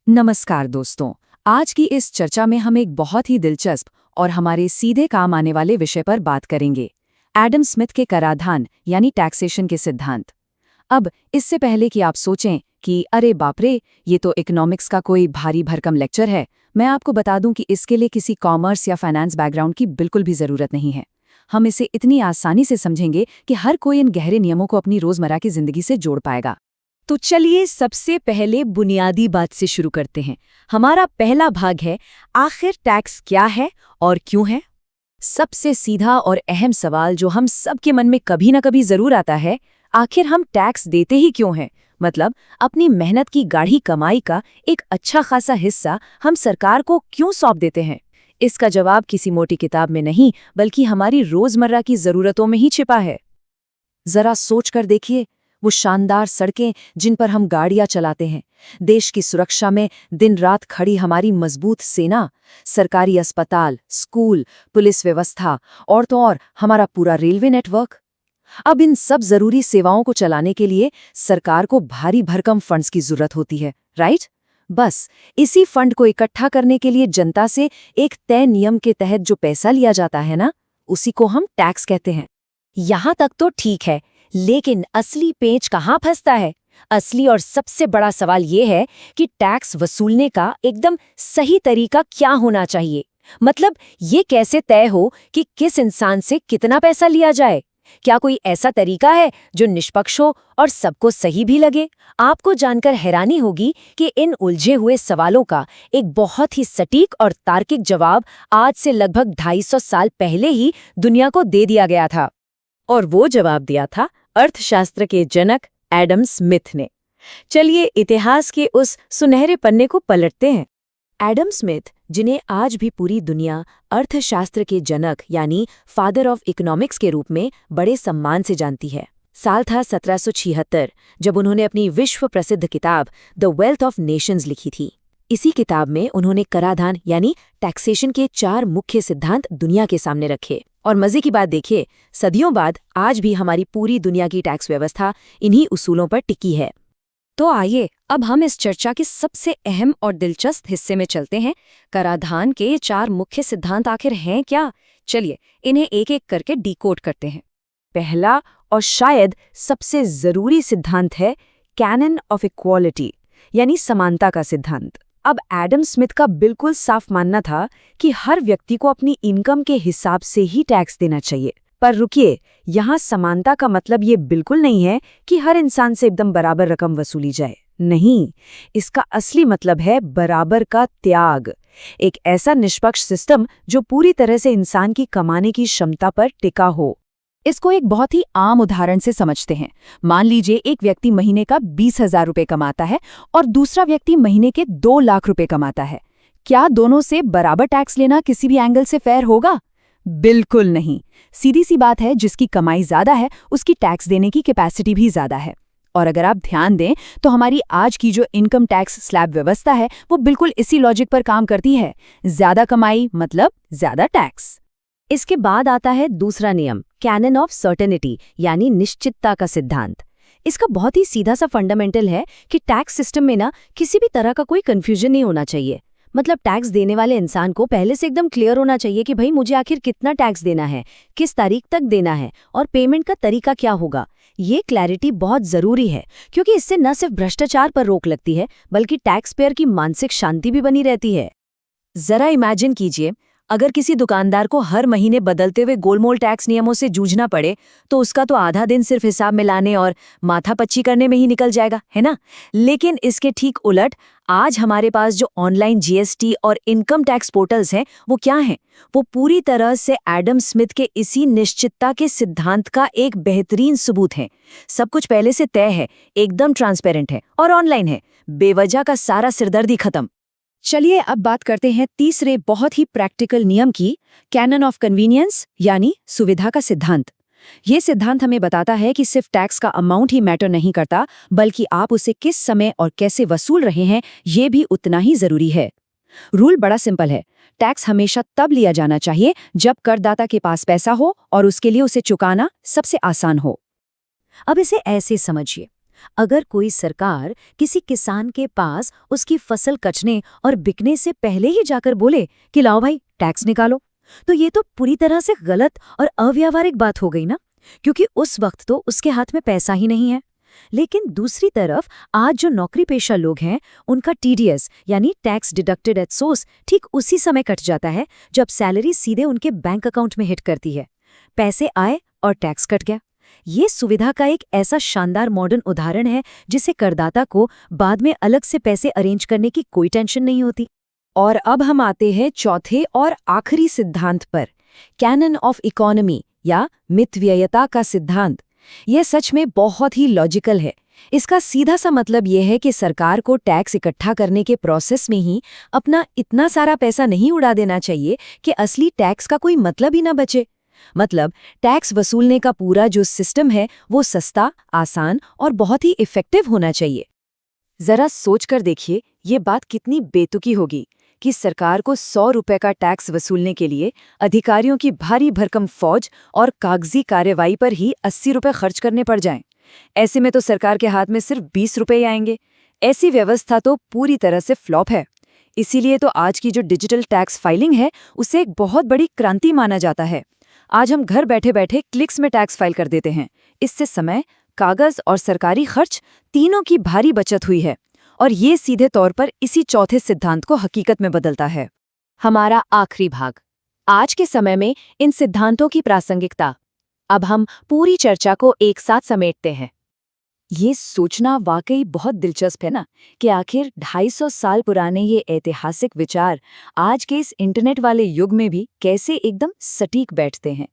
नमस्कार दोस्तों। आज की इस चर्चा में हम एक बहुत ही दिलचस्प और हमारे सीधे काम आने वाले विषय पर बात करेंगे, एडम स्मिथ के कराधान यानी टैक्सेशन के सिद्धांत। अब इससे पहले कि आप सोचें कि अरे बाप रे, ये तो इकोनॉमिक्स का कोई भारी भरकम लेक्चर है, मैं आपको बता दूं कि इसके लिए किसी कॉमर्स या फाइनेंस बैकग्राउंड की बिल्कुल भी जरूरत नहीं है। हम इसे इतनी आसानी से समझेंगे कि हर कोई इन गहरे नियमों को अपनी रोजमर्रा की जिंदगी से जोड़ पाएगा। तो चलिए सबसे पहले बुनियादी बात से शुरू करते हैं। हमारा पहला भाग है, आखिर टैक्स क्या है और क्यों है। सबसे सीधा और अहम सवाल जो हम सबके मन में कभी ना कभी जरूर आता है, आखिर हम टैक्स देते ही क्यों हैं? मतलब अपनी मेहनत की गाढ़ी कमाई का एक अच्छा खासा हिस्सा हम सरकार को क्यों सौंप देते हैं? इसका जवाब किसी मोटी किताब में नहीं, बल्कि हमारी रोजमर्रा की जरूरतों में ही छिपा है। जरा सोच कर देखिए, वो शानदार सड़कें जिन पर हम गाड़ियां चलाते हैं, देश की सुरक्षा में दिन रात खड़ी हमारी मजबूत सेना, सरकारी अस्पताल, स्कूल, पुलिस व्यवस्था और तो और हमारा पूरा रेलवे नेटवर्क। अब इन सब जरूरी सेवाओं को चलाने के लिए सरकार को भारी भरकम फंड्स की जरूरत होती है, राइट? बस इसी फंड को इकट्ठा करने के लिए जनता से एक तय नियम के तहत जो पैसा लिया जाता है ना, उसी को हम टैक्स कहते हैं। यहाँ तक तो ठीक है, लेकिन असली पेंच कहाँ फंसता है? असली और सबसे बड़ा सवाल ये है कि टैक्स वसूलने का एकदम सही तरीका क्या होना चाहिए। मतलब ये कैसे तय हो कि किस इंसान से कितना पैसा लिया जाए? क्या कोई ऐसा तरीका है जो निष्पक्ष हो और सबको सही भी लगे? आपको जानकर हैरानी होगी कि इन उलझे हुए सवालों का एक बहुत ही सटीक और तार्किक जवाब आज से लगभग 250 साल पहले ही दुनिया को दे दिया गया था। और वो जवाब दिया था अर्थशास्त्र के जनक एडम स्मिथ ने। चलिए इतिहास के उस सुनहरे पन्ने को पलटते हैं। एडम स्मिथ, जिन्हें आज भी पूरी दुनिया अर्थशास्त्र के जनक यानी फादर ऑफ इकोनॉमिक्स के रूप में बड़े सम्मान से जानती है, साल था 1776 जब उन्होंने अपनी विश्व प्रसिद्ध किताब द वेल्थ ऑफ नेशंस लिखी थी। इसी किताब में उन्होंने कराधान यानी टैक्सेशन के 4 मुख्य सिद्धांत दुनिया के सामने रखे। और मजे की बात देखिए, सदियों बाद आज भी हमारी पूरी दुनिया की टैक्स व्यवस्था इन्हीं उसूलों पर टिकी है। तो आइए अब हम इस चर्चा के सबसे अहम और दिलचस्प हिस्से में चलते हैं। कराधान के 4 मुख्य सिद्धांत आखिर हैं क्या? चलिए इन्हें एक एक करके डिकोड करते हैं। पहला और शायद सबसे जरूरी सिद्धांत है कैनन ऑफ इक्वालिटी यानी समानता का सिद्धांत। अब एडम स्मिथ का बिल्कुल साफ मानना था कि हर व्यक्ति को अपनी इनकम के हिसाब से ही टैक्स देना चाहिए। पर रुकिए, यहाँ समानता का मतलब ये बिल्कुल नहीं है कि हर इंसान से एकदम बराबर रकम वसूली जाए। नहीं, इसका असली मतलब है बराबर का त्याग। एक ऐसा निष्पक्ष सिस्टम जो पूरी तरह से इंसान की कमाने की क्षमता पर टिका हो। इसको एक बहुत ही आम उदाहरण से समझते हैं। मान लीजिए एक व्यक्ति महीने का 20,000 रुपये कमाता है और दूसरा व्यक्ति महीने के 2 लाख रुपए कमाता है। क्या दोनों से बराबर टैक्स लेना किसी भी एंगल से फेयर होगा? बिल्कुल नहीं। सीधी सी बात है, जिसकी कमाई ज्यादा है उसकी टैक्स देने की कैपेसिटी भी ज्यादा है। और अगर आप ध्यान दें तो हमारी आज की जो इनकम टैक्स स्लैब व्यवस्था है वो बिल्कुल इसी लॉजिक पर काम करती है। ज्यादा कमाई मतलब ज्यादा टैक्स। इसके बाद आता है दूसरा नियम, कैनन ऑफ सर्टेनिटी यानी निश्चितता का सिद्धांत। इसका बहुत ही सीधा सा फंडामेंटल है कि टैक्स सिस्टम में ना किसी भी तरह का कोई कंफ्यूजन नहीं होना चाहिए। मतलब टैक्स देने वाले इंसान को पहले से एकदम क्लियर होना चाहिए कि भाई मुझे आखिर कितना टैक्स देना है, किस तारीख तक देना है और पेमेंट का तरीका क्या होगा। ये क्लैरिटी बहुत जरूरी है, क्योंकि इससे न सिर्फ भ्रष्टाचार पर रोक लगती है बल्कि टैक्स पेयर की मानसिक शांति भी बनी रहती है। जरा इमेजिन कीजिए, अगर किसी दुकानदार को हर महीने बदलते हुए गोलमोल टैक्स नियमों से जूझना पड़े तो उसका तो आधा दिन सिर्फ हिसाब मिलाने और माथापच्ची करने में ही निकल जाएगा, है ना? लेकिन इसके ठीक उलट आज हमारे पास जो ऑनलाइन जीएसटी और इनकम टैक्स पोर्टल्स हैं वो क्या हैं? वो पूरी तरह से एडम स्मिथ के इसी निश्चितता के सिद्धांत का एक बेहतरीन सबूत है। सब कुछ पहले से तय है, एकदम ट्रांसपेरेंट है और ऑनलाइन है। बेवजह का सारा सिरदर्दी खत्म। चलिए अब बात करते हैं तीसरे बहुत ही प्रैक्टिकल नियम की, कैनन ऑफ कन्वीनियंस यानी सुविधा का सिद्धांत। ये सिद्धांत हमें बताता है कि सिर्फ टैक्स का अमाउंट ही मैटर नहीं करता, बल्कि आप उसे किस समय और कैसे वसूल रहे हैं ये भी उतना ही जरूरी है। रूल बड़ा सिंपल है, टैक्स हमेशा तब लिया जाना चाहिए जब करदाता के पास पैसा हो और उसके लिए उसे चुकाना सबसे आसान हो। अब इसे ऐसे समझिए, अगर कोई सरकार किसी किसान के पास उसकी फसल कचने और बिकने से पहले ही जाकर बोले कि लाओ भाई टैक्स निकालो, तो ये तो पूरी तरह से गलत और अव्यावहारिक बात हो गई ना, क्योंकि उस वक्त तो उसके हाथ में पैसा ही नहीं है। लेकिन दूसरी तरफ आज जो नौकरी पेशा लोग हैं उनका टीडीएस यानी टैक्स डिडक्टेड एट सोर्स ठीक उसी समय कट जाता है जब सैलरी सीधे उनके बैंक अकाउंट में हिट करती है। पैसे आए और टैक्स कट गया। ये सुविधा का एक ऐसा शानदार मॉडर्न उदाहरण है जिसे करदाता को बाद में अलग से पैसे अरेंज करने की कोई टेंशन नहीं होती। और अब हम आते हैं चौथे और आखिरी सिद्धांत पर, कैनन ऑफ इकोनॉमी या मितव्ययता का सिद्धांत। यह सच में बहुत ही लॉजिकल है। इसका सीधा सा मतलब यह है कि सरकार को टैक्स इकट्ठा करने के प्रोसेस में ही अपना इतना सारा पैसा नहीं उड़ा देना चाहिए कि असली टैक्स का कोई मतलब ही ना बचे। मतलब टैक्स वसूलने का पूरा जो सिस्टम है वो सस्ता, आसान और बहुत ही इफेक्टिव होना चाहिए। जरा सोचकर देखिए ये बात कितनी बेतुकी होगी कि सरकार को 100 रुपए का टैक्स वसूलने के लिए अधिकारियों की भारी भरकम फौज और कागजी कार्रवाई पर ही 80 रुपए खर्च करने पड़ जाएं। ऐसे में तो सरकार के हाथ में सिर्फ 20 रुपए ही आएंगे। ऐसी व्यवस्था तो पूरी तरह से फ्लॉप है। इसीलिए तो आज की जो डिजिटल टैक्स फाइलिंग है उसे एक बहुत बड़ी क्रांति माना जाता है। आज हम घर बैठे बैठे क्लिक्स में टैक्स फाइल कर देते हैं। इससे समय, कागज और सरकारी खर्च तीनों की भारी बचत हुई है और ये सीधे तौर पर इसी चौथे सिद्धांत को हकीकत में बदलता है। हमारा आखिरी भाग, आज के समय में इन सिद्धांतों की प्रासंगिकता। अब हम पूरी चर्चा को एक साथ समेटते हैं। ये सोचना वाकई बहुत दिलचस्प है ना कि आखिर 250 साल पुराने ये ऐतिहासिक विचार आज के इस इंटरनेट वाले युग में भी कैसे एकदम सटीक बैठते हैं।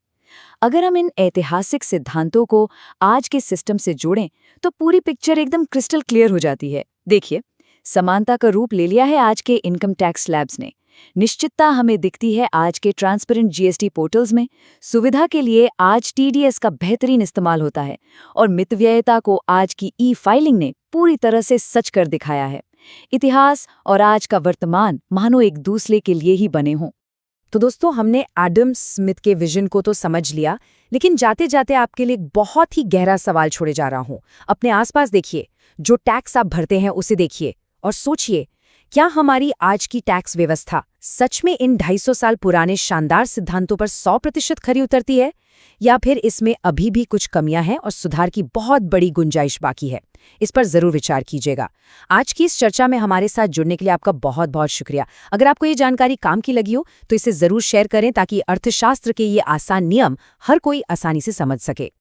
अगर हम इन ऐतिहासिक सिद्धांतों को आज के सिस्टम से जोड़ें तो पूरी पिक्चर एकदम क्रिस्टल क्लियर हो जाती है। देखिए, समानता का रूप ले लिया है आज के इनकम टैक्स स्लैब्स ने। निश्चितता हमें दिखती है आज के ट्रांसपेरेंट जीएसटी पोर्टल्स में। सुविधा के लिए आज टीडीएस का बेहतरीन इस्तेमाल होता है और मितव्ययिता को आज की ई फाइलिंग ने पूरी तरह से सच कर दिखाया है। इतिहास और आज का वर्तमान मानो एक दूसरे के लिए ही बने हों। तो दोस्तों, हमने एडम स्मिथ के विजन को तो समझ लिया, लेकिन जाते जाते आपके लिए एक बहुत ही गहरा सवाल छोड़े जा रहा हूं। अपने आसपास देखिए, जो टैक्स आप भरते हैं उसे देखिए और सोचिए, क्या हमारी आज की टैक्स व्यवस्था सच में इन 250 साल पुराने शानदार सिद्धांतों पर 100% खरी उतरती है, या फिर इसमें अभी भी कुछ कमियां हैं और सुधार की बहुत बड़ी गुंजाइश बाकी है? इस पर जरूर विचार कीजिएगा। आज की इस चर्चा में हमारे साथ जुड़ने के लिए आपका बहुत बहुत शुक्रिया। अगर आपको ये जानकारी काम की लगी हो तो इसे जरूर शेयर करें ताकि अर्थशास्त्र के ये आसान नियम हर कोई आसानी से समझ सके।